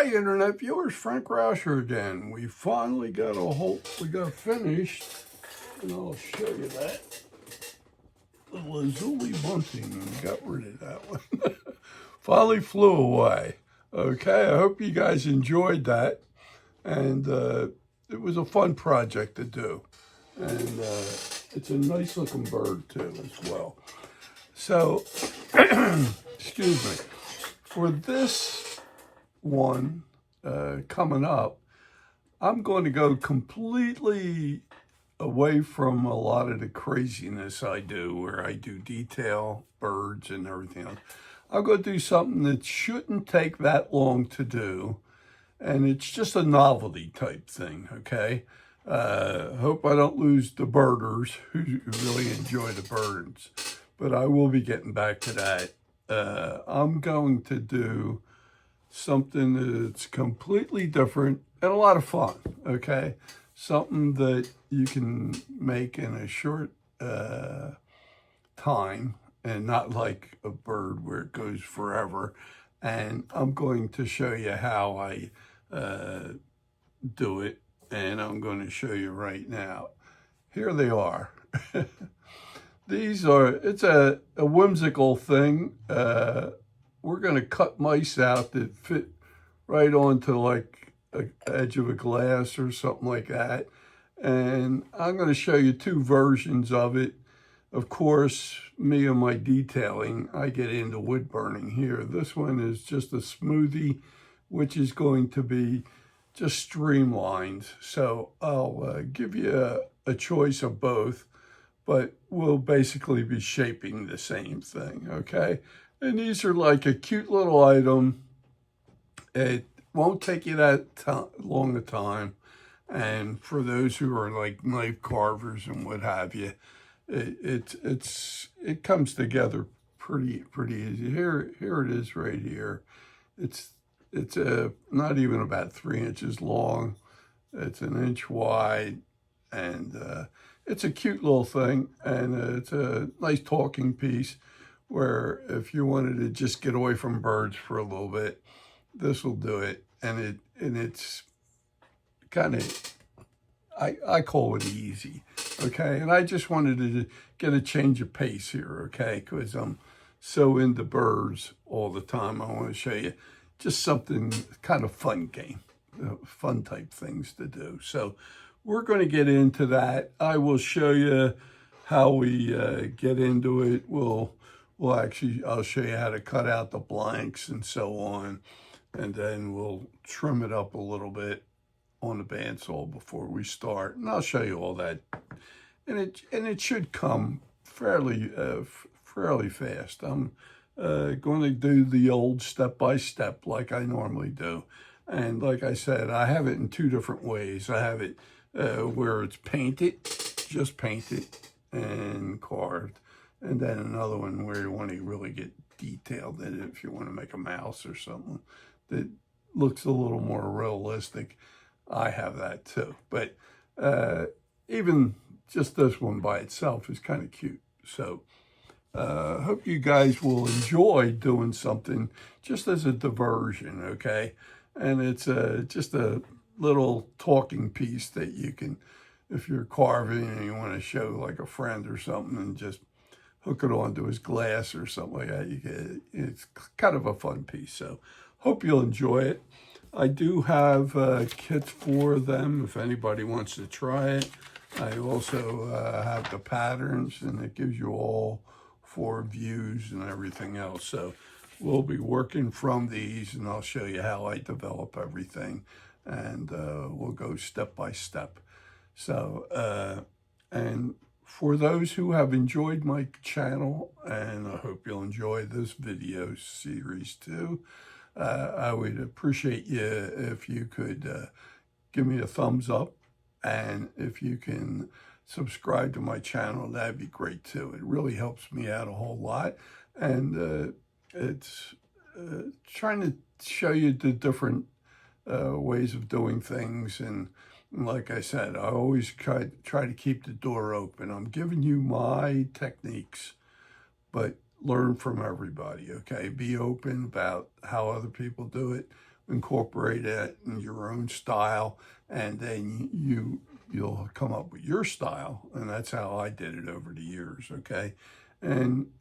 Hi, internet viewers. Frank Rauscher again. We finally got finished, and I'll show you that. The lazuli bunting. We got rid of that one. Finally flew away. Okay, I hope you guys enjoyed that, and it was a fun project to do, and it's a nice looking bird too as well. So, excuse me. For this one coming up, I'm going to go completely away from a lot of the craziness I do, where I do detail, birds, and everything else. I'm going to do something that shouldn't take that long to do, and it's just a novelty type thing, okay? Hope I don't lose the birders who really enjoy the birds, but I will be getting back to that. I'm going to do something that's completely different and a lot of fun, okay? Something that you can make in a short time, and not like a bird where it goes forever. And I'm going to show you how I do it, and I'm going to show you right now. Here they are. It's a whimsical thing. We're going to cut mice out that fit right onto like an edge of a glass or something like that. And I'm going to show you two versions of it. Of course, me and my detailing, I get into wood burning here. This one is just a smoothie, which is going to be just streamlined. So I'll give you a choice of both, but we'll basically be shaping the same thing, okay? And these are like a cute little item. It won't take you that long a time. And for those who are like knife carvers and what have you, it comes together pretty easy. Here it is right here. It's not even about 3 inches long. It's 1 inch wide, and it's a cute little thing, and it's a nice talking piece where if you wanted to just get away from birds for a little bit, this will do it. And it's kind of, I call it easy, okay? And I just wanted to get a change of pace here, okay? Because I'm so into birds all the time. I want to show you just something kind of fun fun type things to do. So we're going to get into that. I will show you how we get into it. I'll show you how to cut out the blanks and so on. And then we'll trim it up a little bit on the bandsaw before we start. And I'll show you all that. And it should come fairly fast. I'm going to do the old step-by-step like I normally do. And like I said, I have it in two different ways. I have it where it's painted, just painted and carved. And then another one where you want to really get detailed in it if you want to make a mouse or something that looks a little more realistic. I have that too. But even just this one by itself is kind of cute. So hope you guys will enjoy doing something just as a diversion, okay? And it's just a little talking piece that you can, if you're carving and you want to show like a friend or something and just hook it onto his glass or something like that. It's kind of a fun piece. So hope you'll enjoy it. I do have kits for them if anybody wants to try it. I also have the patterns, and it gives you all 4 views and everything else. So we'll be working from these, and I'll show you how I develop everything, and we'll go step by step. So, and for those who have enjoyed my channel, and I hope you'll enjoy this video series too, I would appreciate you if you could give me a thumbs up, and if you can subscribe to my channel, that'd be great too. It really helps me out a whole lot, and it's trying to show you the different ways of doing things. And like I said, I always try to keep the door open. I'm giving you my techniques, but learn from everybody, okay? Be open about how other people do it. incorporate it in your own style, and then you'll come up with your style. And that's how I did it over the years, okay? And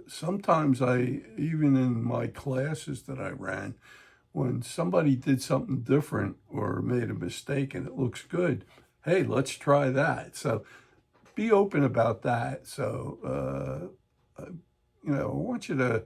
sometimes even in my classes that I ran, when somebody did something different or made a mistake and it looks good, hey, let's try that. So be open about that. So, I want you to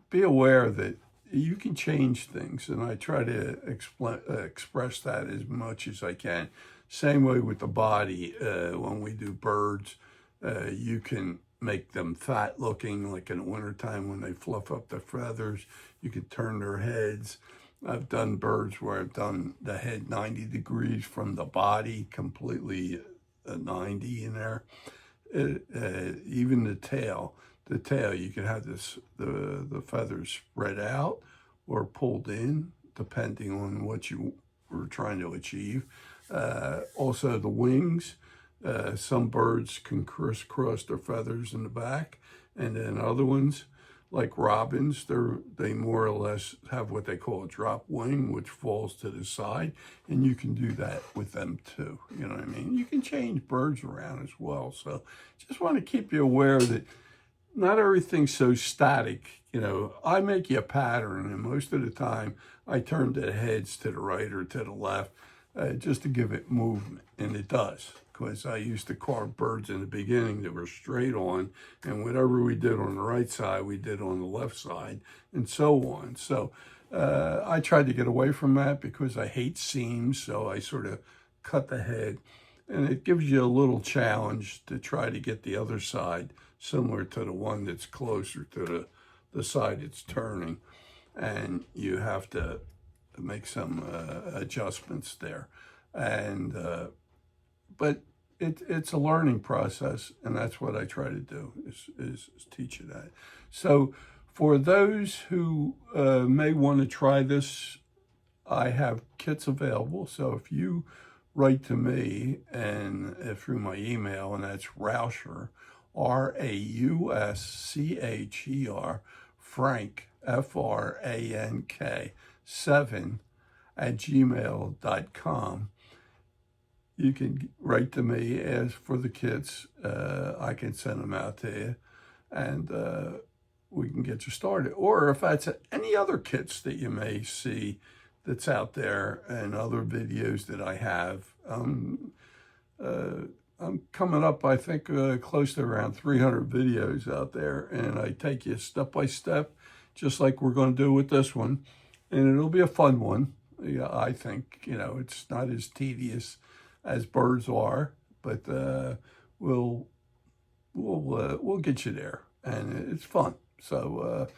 be aware that you can change things, and I try to express that as much as I can. Same way with the body. When we do birds, you can make them fat looking, like in the wintertime when they fluff up their feathers. You can turn their heads. I've done birds where I've done the head 90 degrees from the body, completely 90 in there. Even the tail, you can have the feathers spread out or pulled in, depending on what you were trying to achieve. Also the wings, some birds can crisscross their feathers in the back, and then other ones, like robins, they more or less have what they call a drop wing, which falls to the side, and you can do that with them too. You know what I mean? You can change birds around as well. So just want to keep you aware that not everything's so static. I make you a pattern, and most of the time I turn the heads to the right or to the left just to give it movement, and it does. Because I used to carve birds in the beginning that were straight on, and whatever we did on the right side, we did on the left side, and so on. So I tried to get away from that because I hate seams, so I sort of cut the head. And it gives you a little challenge to try to get the other side similar to the one that's closer to the side it's turning. And you have to make some adjustments there. But it's a learning process, and that's what I try to do, is teach you that. So for those who may want to try this, I have kits available. So if you write to me and through my email, and that's Rauscher, Rauscher, Frank, Frank, 7 @gmail.com. You can write to me, ask for the kits. I can send them out to you, and we can get you started. Or if that's any other kits that you may see that's out there and other videos that I have, I'm coming up, I think, close to around 300 videos out there, and I take you step by step, just like we're going to do with this one, and it'll be a fun one. Yeah, I think, it's not as tedious as birds are, but we'll get you there, and it's fun. So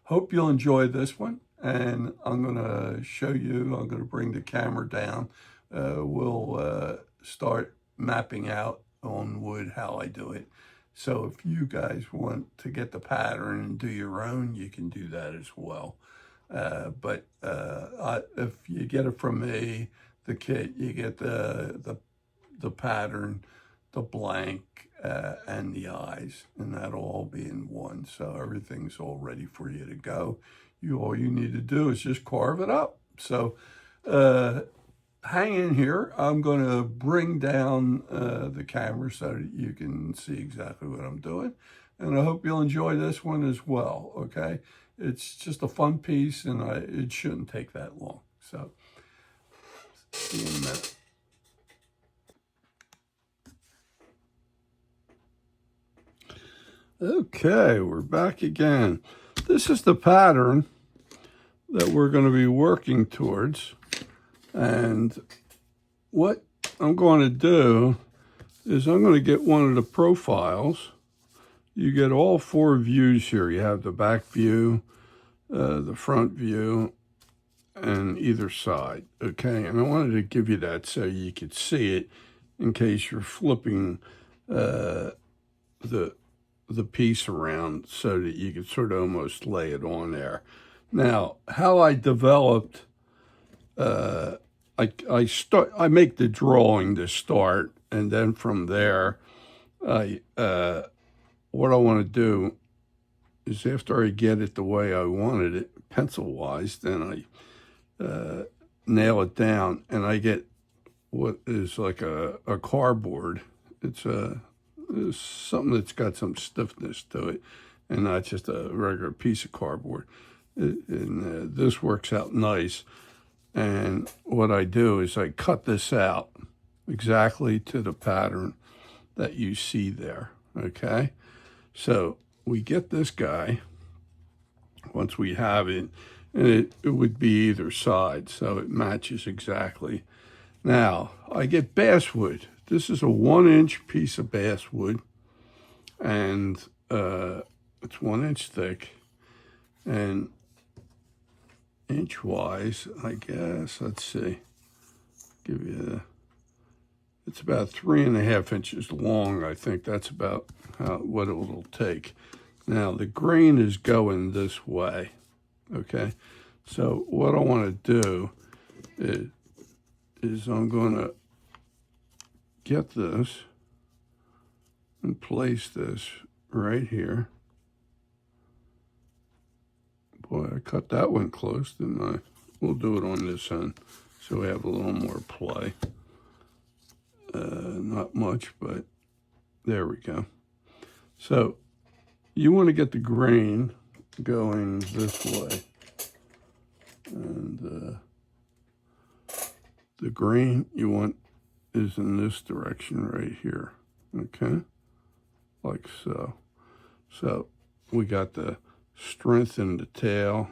hope you'll enjoy this one, and I'm going to show you. I'm going to bring the camera down. We'll start mapping out on wood how I do it. So if you guys want to get the pattern and do your own, you can do that as well. But if you get it from me, the kit, you get the pattern, the blank, and the eyes, and that'll all be in one. So everything's all ready for you to go. All you need to do is just carve it up. So hang in here. I'm going to bring down the camera so that you can see exactly what I'm doing. And I hope you'll enjoy this one as well, okay? It's just a fun piece, and it shouldn't take that long. So see you in a minute. Okay, we're back again. This is the pattern that we're going to be working towards. And what I'm going to do is I'm going to get one of the profiles. You get all 4 views here. You have the back view, the front view, and either side, okay? And I wanted to give you that so you could see it in case you're flipping the piece around, so that you could sort of almost lay it on there. Now, how I developed, I make the drawing to start, and then from there, what I want to do is after I get it the way I wanted it, pencil-wise, then I nail it down, and I get what is like a cardboard. It's something that's got some stiffness to it, and not just a regular piece of cardboard. And this works out nice. And what I do is I cut this out exactly to the pattern that you see there, okay? So we get this guy, once we have it, and it would be either side, so it matches exactly. Now, I get basswood. This is a 1-inch piece of basswood, and it's 1 inch thick, and inch-wise, I guess, let's see, give you it's about 3.5 inches long. I think that's about what it will take. Now, the grain is going this way, okay? So what I want to do is I'm going to get this and place this right here. Boy, I cut that one close, didn't I? We'll do it on this end so we have a little more play. Not much, but there we go. So you want to get the grain going this way. And the grain you want is in this direction right here, okay? Like so. So we got the strength in the tail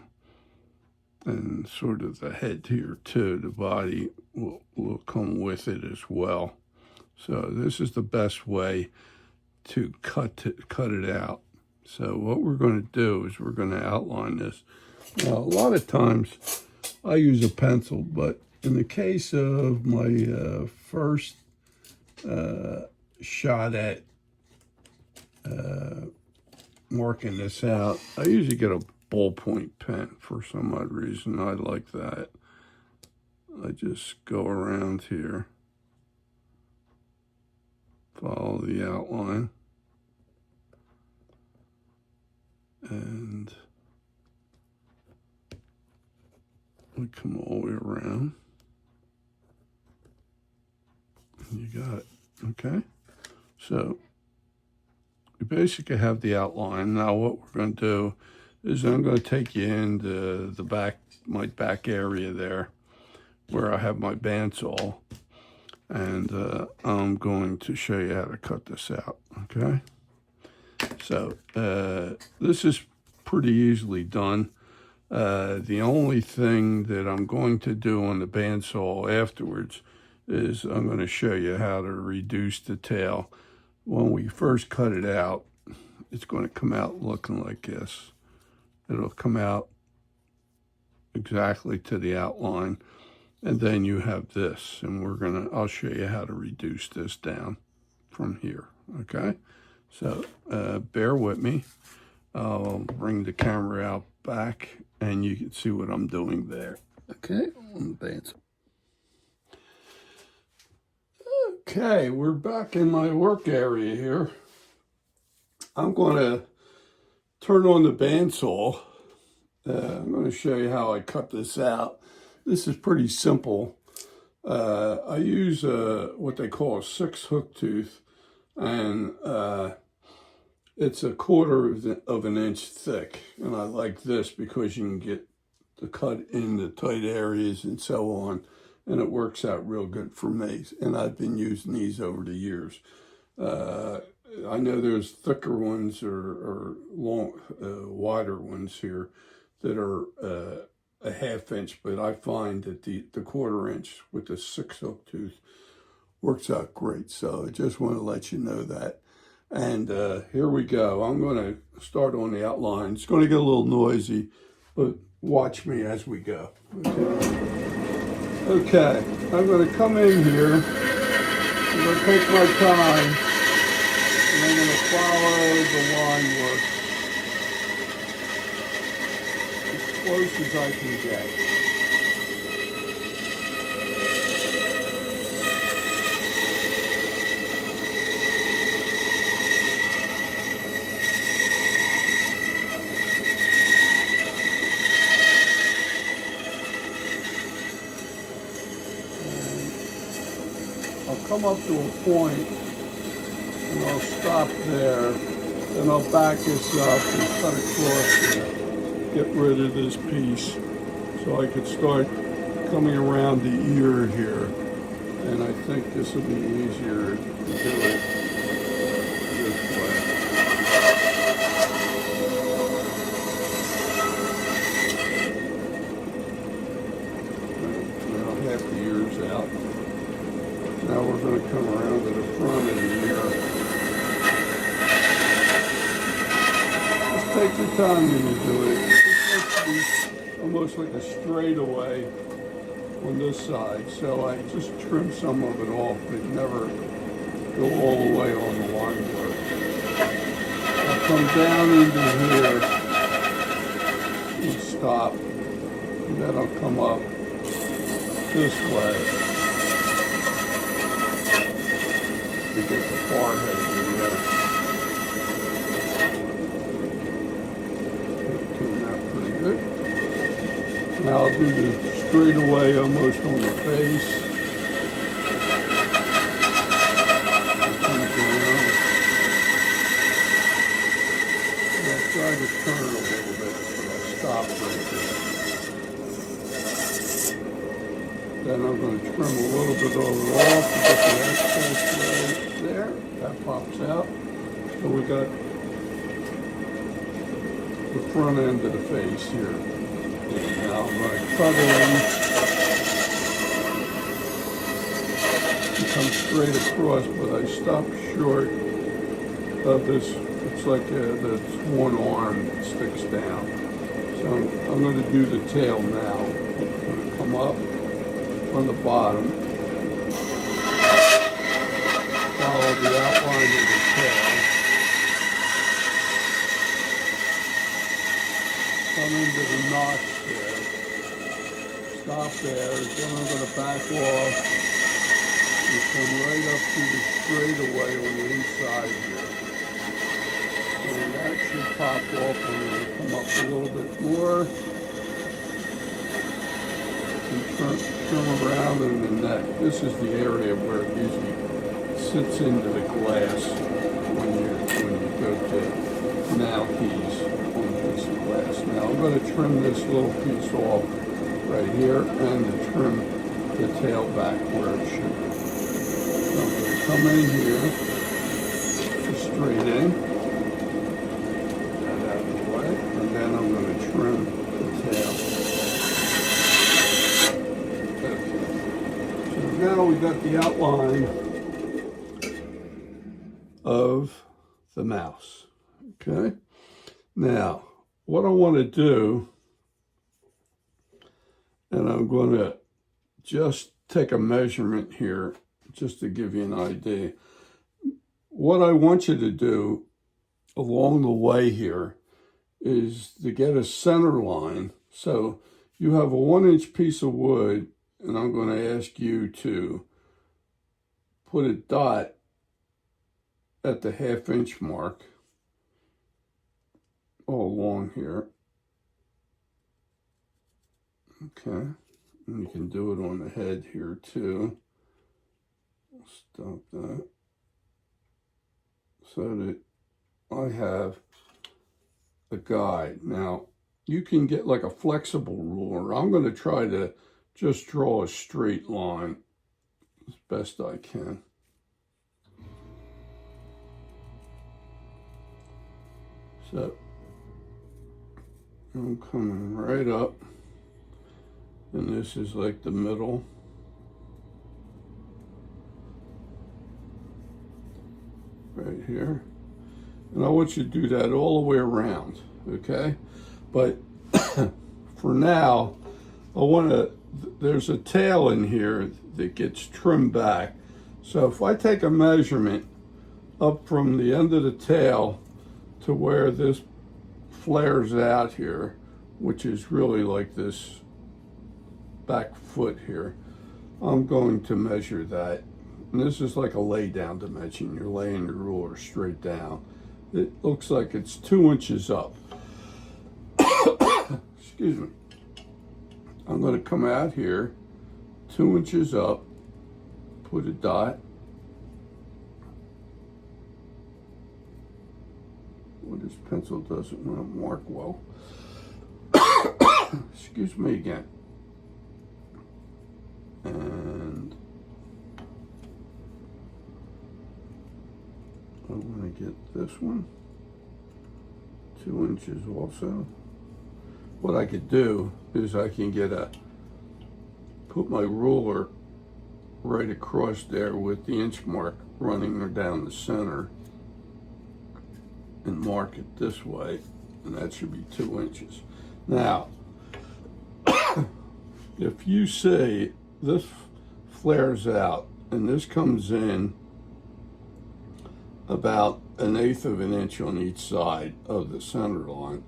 and sort of the head here too. The body will come with it as well. So this is the best way to cut it out. So what we're going to do is we're going to outline this. Now, a lot of times I use a pencil, but in the case of my first shot at marking this out, I usually get a ballpoint pen for some odd reason. I like that. I just go around here, follow the outline, and we come all the way around. You got it, okay? So you basically have the outline. Now what we're going to do is I'm going to take you into the back, my back area there, where I have my bandsaw, and I'm going to show you how to cut this out, okay? So this is pretty easily done. The only thing that I'm going to do on the bandsaw afterwards is I'm going to show you how to reduce the tail. When we first cut it out, it's going to come out looking like this. It'll come out exactly to the outline, and then you have this, and I'll show you how to reduce this down from here, okay? So bear with me. I'll bring the camera out back, and you can see what I'm doing there, okay? On the bandsaw. Okay, we're back in my work area here. I'm going to turn on the bandsaw. I'm going to show you how I cut this out. This is pretty simple. I use what they call a 6-hook tooth, and it's 1/4 of an inch thick. And I like this because you can get the cut in the tight areas and so on. And it works out real good for me. And I've been using these over the years. I know there's thicker ones or long, wider ones here that are a 1/2 inch, but I find that the 1/4 inch with the 6-hook tooth works out great. So I just want to let you know that. And here we go. I'm going to start on the outline. It's going to get a little noisy, but watch me as we go. Okay, I'm going to come in here. I'm going to take my time, and I'm going to follow the line work as close as I can get. come up to a point and I'll stop there. Then I'll back this up and cut across there. Get rid of this piece so I could start coming around the ear here. And I think this will be easier to do it this way. Now half the ear's out. Now we're going to come around to the front of the ear. Just take your time when you do it. It's supposed to be almost like a straightaway on this side, so I just trim some of it off, but never go all the way on the line work. I'll come down into here and stop, and then I'll come up this way to get the forehead in there. Tune that pretty good. Now I'll do the straight away almost on the face. I'll try to turn a little bit, but I stop right there. Then I'm going to trim a little bit of it off to get the excess right there. That pops out. So we got the front end of the face here. Now I'm going to cut in and come straight across, but I stopped short of this. It's like that's one arm that sticks down. So I'm going to do the tail now. I'm going to come up on the bottom, follow the outline of the tail, come into the notch there, stop there, then I'm going to back off and come right up to the straightaway on the inside here. And that should pop off, and I'm going to come up a little bit more and turn around in the neck. This is the area where it usually sits into the glass when you go to nail keys on this glass. Now I'm going to trim this little piece off right here and to trim the tail back where it should be. So I'm going to come in here, just straight in, that out of the way, and then I'm going to trim the tail. So now we got the outline of the mouse. Okay. Now, what I want to do, and I'm going to just take a measurement here just to give you an idea. What I want you to do along the way here is to get a center line. So you have a 1-inch piece of wood, and I'm going to ask you to put a dot at the 1/2 inch mark all along here. Okay, and you can do it on the head here too. Stop that so that I have a guide. Now you can get like a flexible ruler. I'm going to try to just draw a straight line as best I can. So I'm coming right up, and this is like the middle. Right here. And I want you to do that all the way around, okay? But for now, I want to, there's a tail in here that gets trimmed back. So if I take a measurement up from the end of the tail to where this flares out here, which is really like this back foot here, I'm going to measure that. And this is like a lay down dimension. You're laying your ruler straight down. It looks like it's 2 inches up. Excuse me. I'm going to come out here 2 inches up, put a dot, This pencil doesn't want to mark well. Excuse me again. And I want to get this one 2 inches also. What I could do is I can put my ruler right across there with the inch mark running down the center and mark it this way, and that should be 2 inches. Now, if you see this flares out and this comes in about 1/8 of an inch on each side of the center line,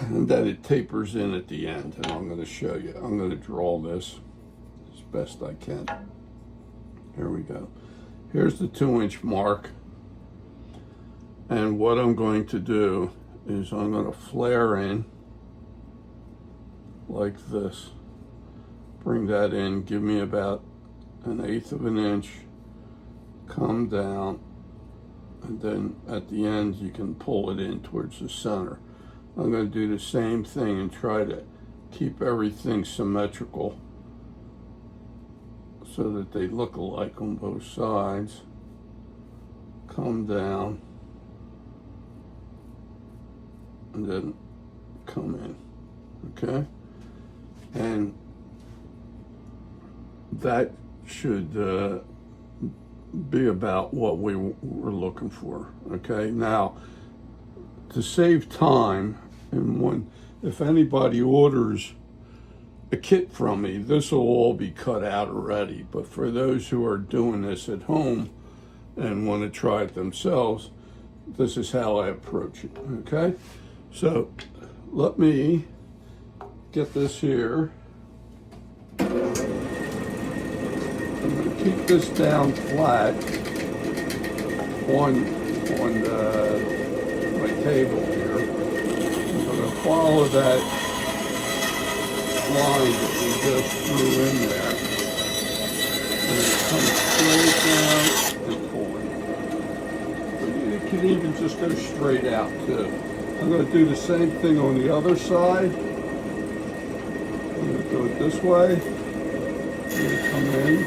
and then it tapers in at the end, and I'm going to show you. I'm going to draw this as best I can. Here we go. Here's the 2-inch mark, and what I'm going to do is I'm going to flare in like this. Bring that in, give me about 1/8 of an inch, come down, and then at the end you can pull it in towards the center. I'm going to do the same thing and try to keep everything symmetrical so that they look alike on both sides. Come down and then come in, okay? And that should be about what we were looking for, okay? Now, to save time, and if anybody orders a kit from me, this will all be cut out already. But for those who are doing this at home and want to try it themselves, this is how I approach it, okay? So let me get this here. I'm going to keep this down flat on my table here. I'm going to follow that line that we just threw in there. And it comes straight down and pulling. But it can even just go straight out too. I'm going to do the same thing on the other side. I'm going to do it this way. I'm going to come in.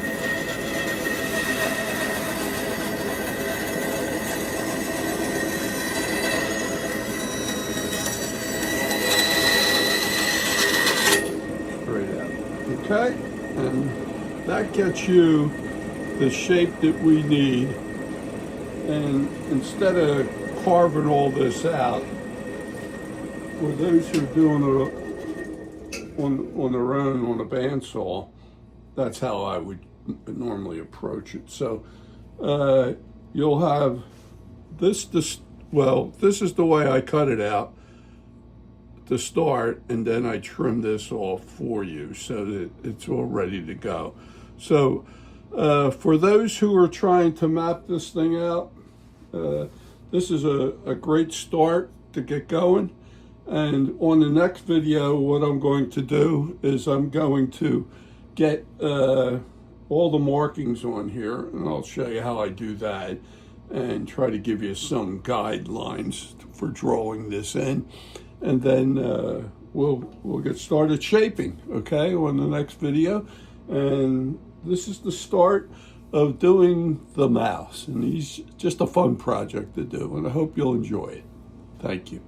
Okay, and that gets you the shape that we need. And instead of carving all this out, for those who are doing it on their own on a bandsaw, that's how I would normally approach it. So you'll have this is the way I cut it out to start, and then I trim this off for you so that it's all ready to go. So for those who are trying to map this thing out, this is a great start to get going. And on the next video, what I'm going to do is I'm going to get all the markings on here, and I'll show you how I do that and try to give you some guidelines for drawing this in. And then we'll get started shaping, okay, on the next video. And this is the start of doing the mouse. And he's just a fun project to do, and I hope you'll enjoy it. Thank you.